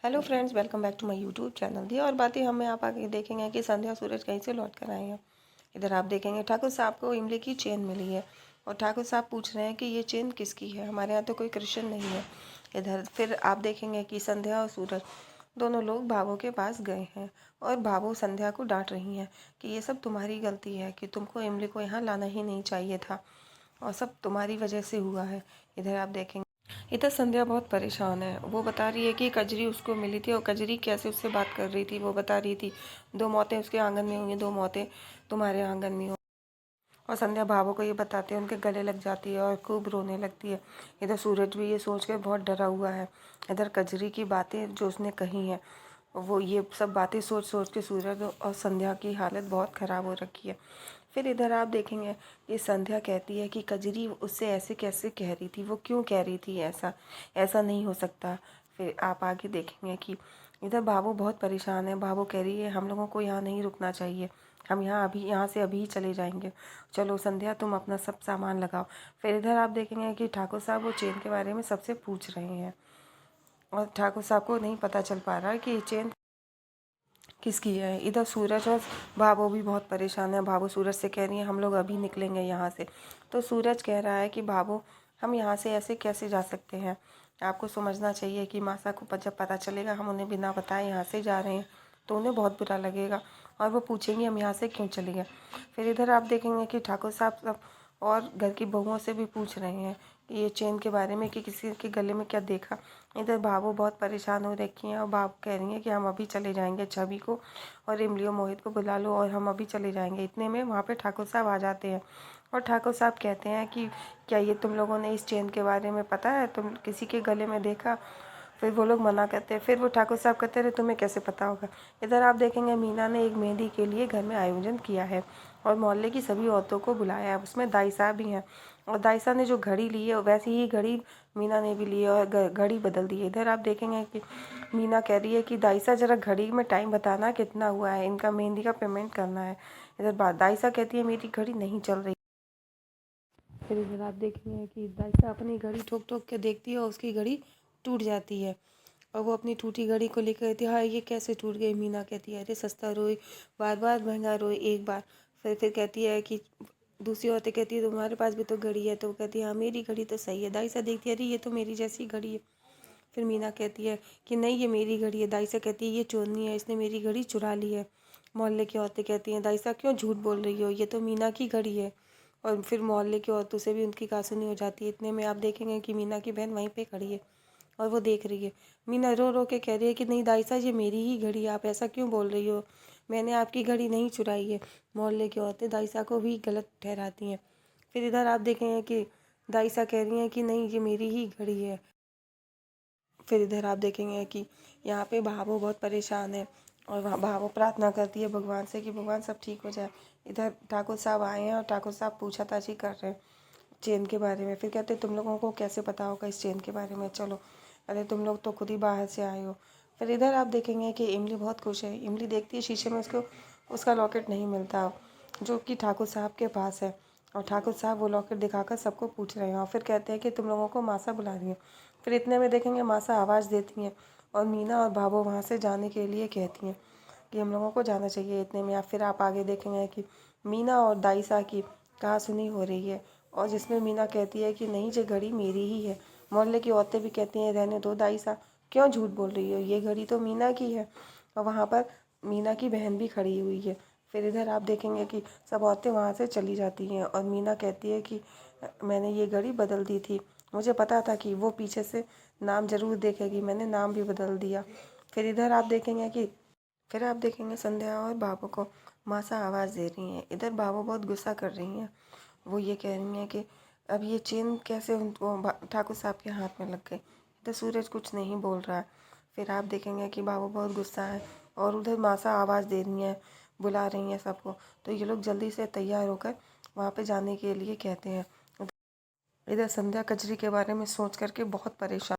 Hello friends, welcome back to my YouTube channel. दी और बातें हमें आप आगे देखेंगे कि संध्या सूरज कहीं से लौट कर आए हैं। इधर आप देखेंगे ठाकुर साहब को इमली की चेन मिली है और ठाकुर साहब पूछ रहे हैं कि ये चेन किसकी है, हमारे यहाँ तो कोई क्रिश्चियन नहीं है। इधर फिर आप देखेंगे कि संध्या और सूरज दोनों लोग भावों के पास गए हैं और भावो संध्या को डांट रही हैं कि ये सब तुम्हारी गलती है कि तुमको इमली को यहाँ लाना ही नहीं चाहिए था और सब तुम्हारी वजह से हुआ है। इधर आप देखेंगे इधर संध्या बहुत परेशान है। वो बता रही है कि कजरी उसको मिली थी और कजरी कैसे उससे बात कर रही थी। वो बता रही थी 2 मौतें उसके आंगन में हुई, 2 मौतें तुम्हारे आंगन में हुई। और संध्या भावों को ये बताते हैं, उनके गले लग जाती है और खूब रोने लगती है। इधर सूरज भी ये सोच के बहुत डरा हुआ है। इधर कजरी की बातें जो उसने कही हैं, वो ये सब बातें सोच सोच के सूरज और संध्या की हालत बहुत ख़राब हो रखी है। फिर इधर आप देखेंगे ये संध्या कहती है कि कजरी उससे ऐसे कैसे कह रही थी, वो क्यों कह रही थी ऐसा, ऐसा नहीं हो सकता। फिर आप आगे देखेंगे कि इधर बाबू बहुत परेशान है। बाबू कह रही है हम लोगों को यहाँ नहीं रुकना चाहिए, हम यहाँ से अभी ही चले जाएंगे। चलो संध्या तुम अपना सब सामान लगाओ। फिर इधर आप देखेंगे कि ठाकुर साहब वो चेन के बारे में सबसे पूछ रहे हैं और ठाकुर साहब को नहीं पता चल पा रहा है कि ये चेन किसकी है। इधर सूरज और भावो भी बहुत परेशान है। भावो सूरज से कह रही है हम लोग अभी निकलेंगे यहाँ से। तो सूरज कह रहा है कि भावो हम यहाँ से ऐसे कैसे जा सकते हैं, आपको समझना चाहिए कि मासा को जब पता चलेगा हम उन्हें बिना बताए यहाँ से जा रहे हैं तो उन्हें बहुत बुरा लगेगा और वो पूछेंगे हम यहाँ से क्यों चले गए। फिर इधर आप देखेंगे कि ठाकुर साहब सब और घर की बहुओं से भी पूछ रहे हैं कि ये चेन के बारे में कि किसी के गले में क्या देखा। इधर भावो बहुत परेशान हो रखी हैं और बाबू कह रही हैं कि हम अभी चले जाएंगे, छवि को और इमली मोहित को बुला लो और हम अभी चले जाएंगे। इतने में वहाँ पे ठाकुर साहब आ जाते हैं और ठाकुर साहब कहते हैं कि क्या ये तुम लोगों ने इस चेन के बारे में पता है, तुम किसी के गले में देखा। फिर वो लोग मना करते हैं। फिर वो ठाकुर साहब कहते हैं तुम्हें कैसे पता होगा। इधर आप देखेंगे मीना ने एक मेहंदी के लिए घर में आयोजन किया है और मोहल्ले की सभी औरतों को बुलाया है, उसमें दाई साहब भी हैं और दाई साहब ने जो घड़ी ली है वैसी ही घड़ी मीना ने भी ली है और घड़ी बदल दी है। इधर आप देखेंगे कि मीना कह रही है कि दाई साहब ज़रा घड़ी में टाइम बताना कितना हुआ है, इनका मेहंदी का पेमेंट करना है। इधर दाई साहब कहती है मेरी घड़ी नहीं चल रही। फिर इधर आप देखेंगे कि दाई साहब अपनी घड़ी ठोक ठोक के देखती है और उसकी घड़ी टूट जाती है और वो अपनी टूटी घड़ी को लेकर कहती है हाँ ये कैसे टूट गई। मीना कहती है अरे सस्ता रोए बार बार, महंगा रोए एक बार। फिर कहती है कि दूसरी औरतें कहती है तुम्हारे पास भी तो घड़ी है, तो वो कहती है हाँ मेरी घड़ी तो सही है। दाई सा देखती है अरे ये तो मेरी जैसी घड़ी है। फिर मीना कहती है कि नहीं ये मेरी घड़ी है। दाई सा कहती है ये चोरनी है, इसने मेरी घड़ी चुरा ली है। मोहल्ले की औरतें कहती हैं दाई सा क्यों झूठ बोल रही हो, ये तो मीना की घड़ी है। और फिर मोहल्ले की औरतों से भी उनकी कहासुनी हो जाती है। इतने में आप देखेंगे कि मीना की बहन वहीं पे खड़ी है और वो देख रही है। मीना रो रो के कह रही है कि नहीं दाई साहब ये मेरी ही घड़ी है, आप ऐसा क्यों बोल रही हो, मैंने आपकी घड़ी नहीं चुराई है। मोहल्ले की औरतें दाई साहब को भी गलत ठहराती हैं। फिर इधर आप देखेंगे कि दाई साहब कह रही हैं कि नहीं ये मेरी ही घड़ी है। फिर इधर आप देखेंगे कि यहाँ पे भावो बहुत परेशान है और वहाँ भावो प्रार्थना करती है भगवान से कि भगवान सब ठीक हो जाए। इधर ठाकुर साहब आए हैं और ठाकुर साहब पूछताछ कर रहे हैं चेन के बारे में। फिर कहते तुम लोगों को कैसे पता होगा इस चेन के बारे में, चलो अरे तुम लोग तो खुद ही बाहर से आए हो। फिर इधर आप देखेंगे कि इमली बहुत खुश है। इमली देखती है शीशे में उसको उसका लॉकेट नहीं मिलता जो कि ठाकुर साहब के पास है और ठाकुर साहब वो लॉकेट दिखाकर सबको पूछ रहे हैं और फिर कहते हैं कि तुम लोगों को मासा बुला रही है। फिर इतने में देखेंगे मासा आवाज़ देती हैं और मीना और भाभो वहाँ से जाने के लिए कहती हैं कि हम लोगों को जाना चाहिए। इतने में फिर आप आगे देखेंगे कि मीना और दाई सा की कहासुनी हो रही है और जिसमें मीना कहती है कि नहीं ये घड़ी मेरी ही है। मोहल्ले की औरतें भी कहती हैं रहने दो दाई सा, क्यों झूठ बोल रही हो, ये घड़ी तो मीना की है। और वहाँ पर मीना की बहन भी खड़ी हुई है। फिर इधर आप देखेंगे कि सब औरतें वहाँ से चली जाती हैं और मीना कहती है कि मैंने ये घड़ी बदल दी थी, मुझे पता था कि वो पीछे से नाम ज़रूर देखेगी, मैंने नाम भी बदल दिया। फिर इधर आप देखेंगे कि फिर आप देखेंगे संध्या और बाबू को मासा आवाज़ दे रही हैं। इधर बाबू बहुत गुस्सा कर रही हैं, वो ये कह रही हैं कि अब ये चेन कैसे उनको ठाकुर साहब के हाथ में लग गई। इधर सूरज कुछ नहीं बोल रहा है। फिर आप देखेंगे कि बाबू बहुत गुस्सा है और उधर मासा आवाज़ दे रही हैं, बुला रही हैं सबको। तो ये लोग जल्दी से तैयार होकर वहाँ पे जाने के लिए कहते हैं। इधर संध्या कचरी के बारे में सोच करके बहुत परेशान